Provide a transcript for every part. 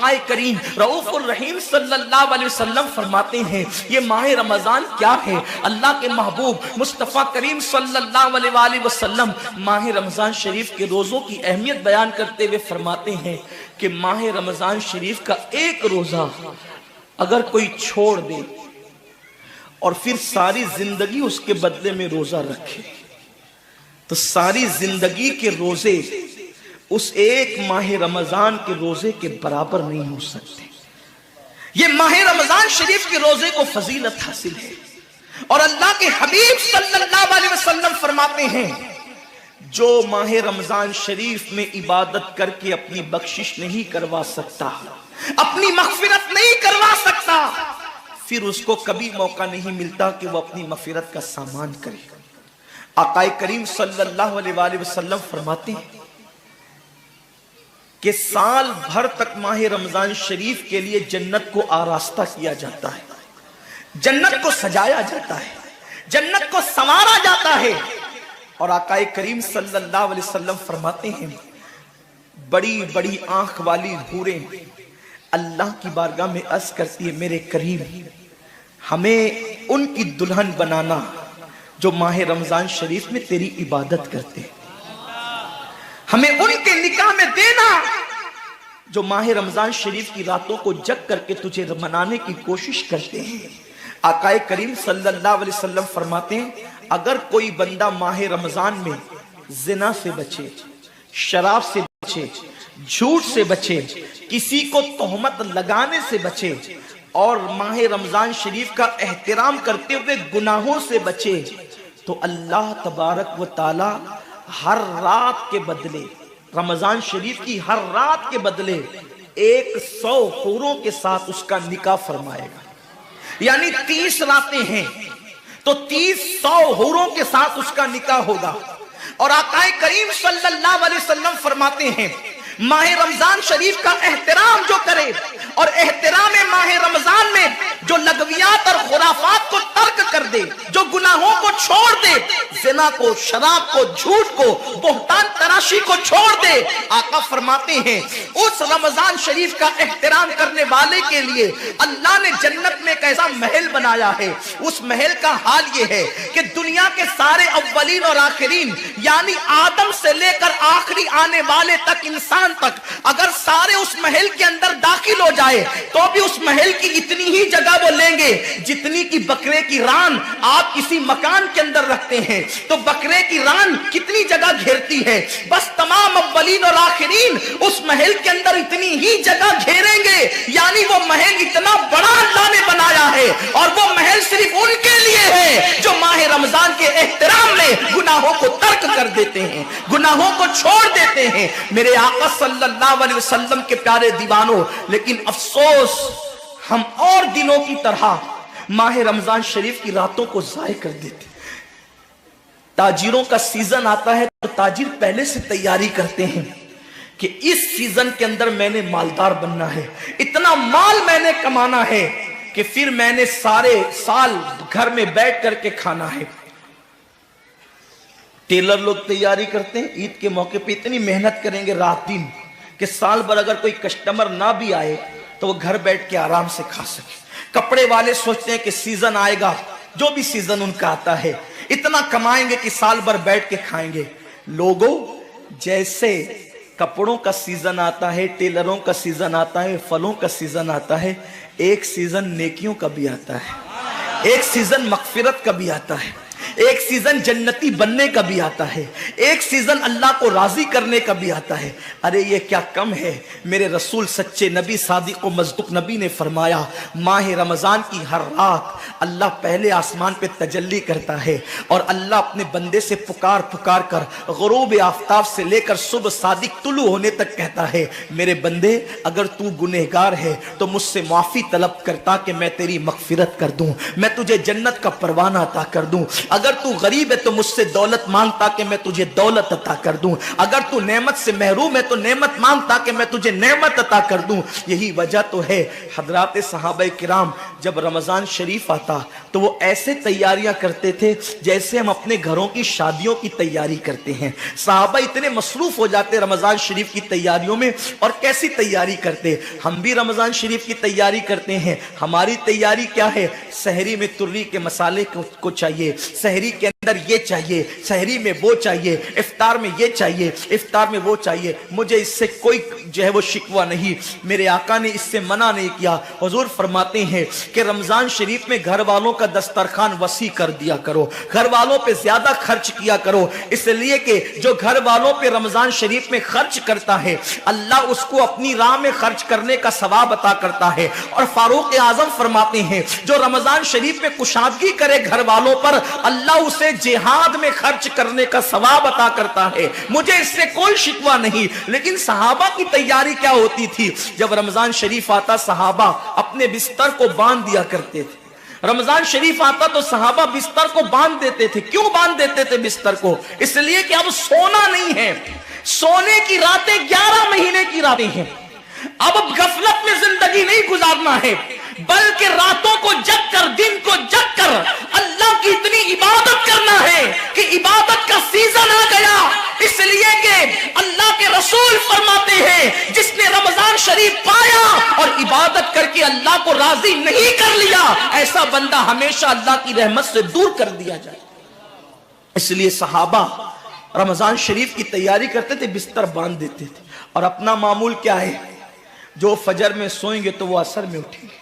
आकाए करीम रऊफुर रहीम सल्लल्लाहु अलैहि वसल्लम फरमाते हैं ये माह रमजान क्या है। अल्लाह के महबूब मुस्तफ़ा करीम सल्लल्लाहु अलैहि वसल्लम माह रमजान शरीफ के रोज़ों की अहमियत बयान करते हुए फरमाते हैं कि माह रमजान शरीफ का एक रोज़ा अगर कोई छोड़ दे और फिर सारी जिंदगी उसके बदले में रोज़ा रखे तो सारी जिंदगी के रोज़े उस एक माह रमजान के रोजे के बराबर नहीं हो सकते। ये माह रमजान शरीफ के रोजे को फजीलत हासिल है और अल्लाह के हबीब सल्लल्लाहु अलैहि वसल्लम फरमाते हैं जो माह रमजान शरीफ में इबादत करके अपनी बख्शिश नहीं करवा सकता, अपनी मगफिरत नहीं करवा सकता, फिर उसको कभी मौका नहीं मिलता कि वो अपनी मगफिरत का सामान करे। आकाए करीम सल्लल्लाहु अलैहि वसल्लम फरमाते हैं कि साल भर तक माह रमजान शरीफ के लिए जन्नत को आरास्ता किया जाता है, जन्नत को सजाया जाता है, जन्नत को संवारा जाता है। और आकाए करीम सल्लल्लाहु अलैहि वसल्लम फरमाते हैं बड़ी बड़ी आंख वाली हूरें अल्लाह की बारगाह में अर्ज करती है मेरे करीम हमें उनकी दुल्हन बनाना जो माह रमजान शरीफ में तेरी इबादत करते हैं, हमें उनके निकाह में देना जो माह रमजान शरीफ की रातों को जग करके तुझे मनाने की कोशिश करते हैं। आकाए करीम सल्लल्लाहु अलैहि वसल्लम फरमाते हैं अगर कोई बंदा माह रमजान में जिना से बचे, शराब से बचे, झूठ से बचे, किसी को तोहमत लगाने से बचे और माह रमजान शरीफ का एहतराम करते हुए गुनाहों से बचे तो अल्लाह तबारक व तआला हर रात के बदले, रमजान शरीफ की हर रात के बदले 100 हूरों के साथ उसका निकाह फरमाएगा। यानी 30 रातें हैं तो 30 हूरों के साथ उसका निकाह होगा। और आकाए करीम सल्लल्लाहु अलैहि वसल्लम फरमाते हैं माह रमजान शरीफ का एहतराम जो करे और एहतराम माह रमजान में जो लगवियात और खुराफात को तर्क कर दे, जो गुनाहों को छोड़ दे, जिना को, शराब को, झूठ को, बोहतान तराशी को छोड़ दे, आका फरमाते हैं उस रमजान शरीफ का एहतराम करने वाले के लिए अल्लाह ने जन्नत में एक ऐसा महल बनाया है। उस महल का हाल ये है कि दुनिया के सारे अव्वलीन और आखिरीन यानी आदम से लेकर आखिरी आने वाले तक इंसान तक अगर सारे उस महल के अंदर दाखिल हो जाए तो भी उस महल की इतनी ही जगह वो लेंगे जितनी की बकरे की रान आप किसी मकान के अंदर रखते हैं तो बकरे की रान कितनी जगह घेरती है, बस तमाम अव्वलीन और आखिरीन उस महल के अंदर इतनी ही जगह घेरेंगे। यानी वो महल इतना बड़ा अल्लाह ने बनाया है और वो महल सिर्फ उनके लिए है जो माह रमजान के एहतराम में गुनाहों को तर्क कर देते हैं, गुनाहों को छोड़ देते हैं। मेरे आका सल्लल्लाहु अलैहि वसल्लम के प्यारे दीवानों, लेकिन अफसोस हम और दिनों की तरह माह रमजान शरीफ की रातों को जाय कर देते। ताजिरों का सीजन आता है तो ताजिर पहले से तैयारी करते हैं कि इस सीजन के अंदर मैंने मालदार बनना है, इतना माल मैंने कमाना है कि फिर मैंने सारे साल घर में बैठ करके खाना है। टेलर लोग तैयारी करते हैं ईद के मौके पे इतनी मेहनत करेंगे रात दिन कि साल भर अगर कोई कस्टमर ना भी आए तो वो घर बैठ के आराम से खा सके। कपड़े वाले सोचते हैं कि सीजन आएगा, जो भी सीजन उनका आता है इतना कमाएंगे कि साल भर बैठ के खाएंगे। लोगों जैसे कपड़ों का सीजन आता है, टेलरों का सीजन आता है, फलों का सीजन आता है, एक सीजन नेकियों का भी आता है, एक सीजन मगफिरत का भी आता है, एक सीजन जन्नती बनने का भी आता है, एक सीजन अल्लाह को राजी करने का भी आता है। अरे ये क्या कम है। मेरे रसूल सच्चे नबी सादिक व मज़दूक नबी ने फरमाया माह रमजान की हर रात अल्लाह पहले आसमान पे तजल्ली करता है और अल्लाह अपने बंदे से पुकार पुकार कर गुरूब आफ्ताब से लेकर सुबह सादिक तुलू होने तक कहता है मेरे बंदे अगर तू गुनहगार है तो मुझसे माफी तलब करता कि मैं तेरी मगफिरत कर दूं, मैं तुझे जन्नत का परवाना अता कर दूं। اگر تو غریب ہے تو مجھ سے دولت مانگ تاکہ میں تجھے دولت عطا کر دوں، اگر تو نعمت سے محروم ہے تو نعمت مانگ تاکہ میں تجھے نعمت عطا کر دوں۔ یہی وجہ تو ہے حضرات صحابہ کرام جب رمضان شریف آتا تو وہ ایسے تیاریاں کرتے تھے جیسے ہم اپنے گھروں کی شادیوں کی تیاری کرتے ہیں۔ صحابہ اتنے مصروف ہو جاتے رمضان شریف کی تیاریوں میں، اور کیسی تیاری کرتے؟ ہم بھی رمضان شریف کی تیاری کرتے ہیں۔ ہماری تیاری کیا ہے؟ سحری میں تری کے مسالے کو چاہیے، سحری کے اندر یہ چاہیے، سحری میں وہ چاہیے، افطار میں یہ چاہیے، افطار میں وہ چاہیے۔ مجھے اس سے کوئی جو ہے وہ شکوہ نہیں، میرے آقا نے اس سے منع نہیں کیا۔ حضور فرماتے ہیں کہ رمضان شریف میں گھر والوں کا دسترخوان وسیع کر دیا کرو، گھر والوں پہ زیادہ خرچ کیا کرو، اس لیے کہ جو گھر والوں پہ رمضان شریف میں خرچ کرتا ہے اللہ اس کو اپنی راہ میں خرچ کرنے کا ثواب عطا کرتا ہے۔ اور فاروق اعظم فرماتے ہیں جو رمضان شریف میں کشادگی کرے گھر والوں پر اللہ اسے جہاد میں خرچ کرنے کا ثواب عطا کرتا ہے۔ مجھے اس سے کوئی شکوہ نہیں، لیکن صحابہ کی تیاری کیا ہوتی تھی؟ جب رمضان شریف آتا صحابہ اپنے بستر کو باندھ دیا کرتے تھے۔ رمضان شریف آتا تو صحابہ بستر کو باندھ دیتے تھے۔ کیوں باندھ دیتے تھے بستر کو؟ اس لیے کہ اب سونا نہیں ہے، سونے کی راتیں 11 مہینے کی راتیں ہیں، اب غفلت میں زندگی نہیں گزارنا ہے، بلکہ راتوں کو جگ کر دن کو جگ کر اللہ کی اتنی عبادت کرنا ہے کہ عبادت کا سیزن آ گیا۔ اس لیے کہ اللہ کے رسول فرماتے ہیں جس نے رمضان شریف پایا اور عبادت کر کے اللہ کو راضی نہیں کر لیا، ایسا بندہ ہمیشہ اللہ کی رحمت سے دور کر دیا جائے۔ اس لیے صحابہ رمضان شریف کی تیاری کرتے تھے، بستر باندھ دیتے تھے، اور اپنا معمول کیا ہے؟ جو فجر میں سوئیں گے تو وہ عصر میں اٹھیں گے،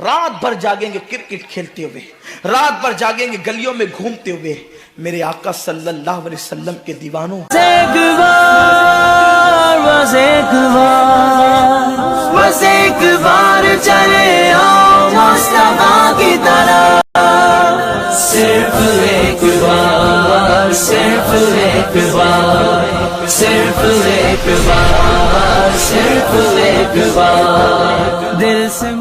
رات بھر جاگیں گے کرکٹ کھیلتے ہوئے، رات بھر جاگیں گے گلیوں میں گھومتے ہوئے۔ میرے آقا صلی اللہ علیہ وسلم کے دیوانوں، ایک بار چلے آؤ مصطفیٰ کی طرح، صرف ایک بار، صرف ایک بار، صرف ایک بار، صرف ایک بار دل سے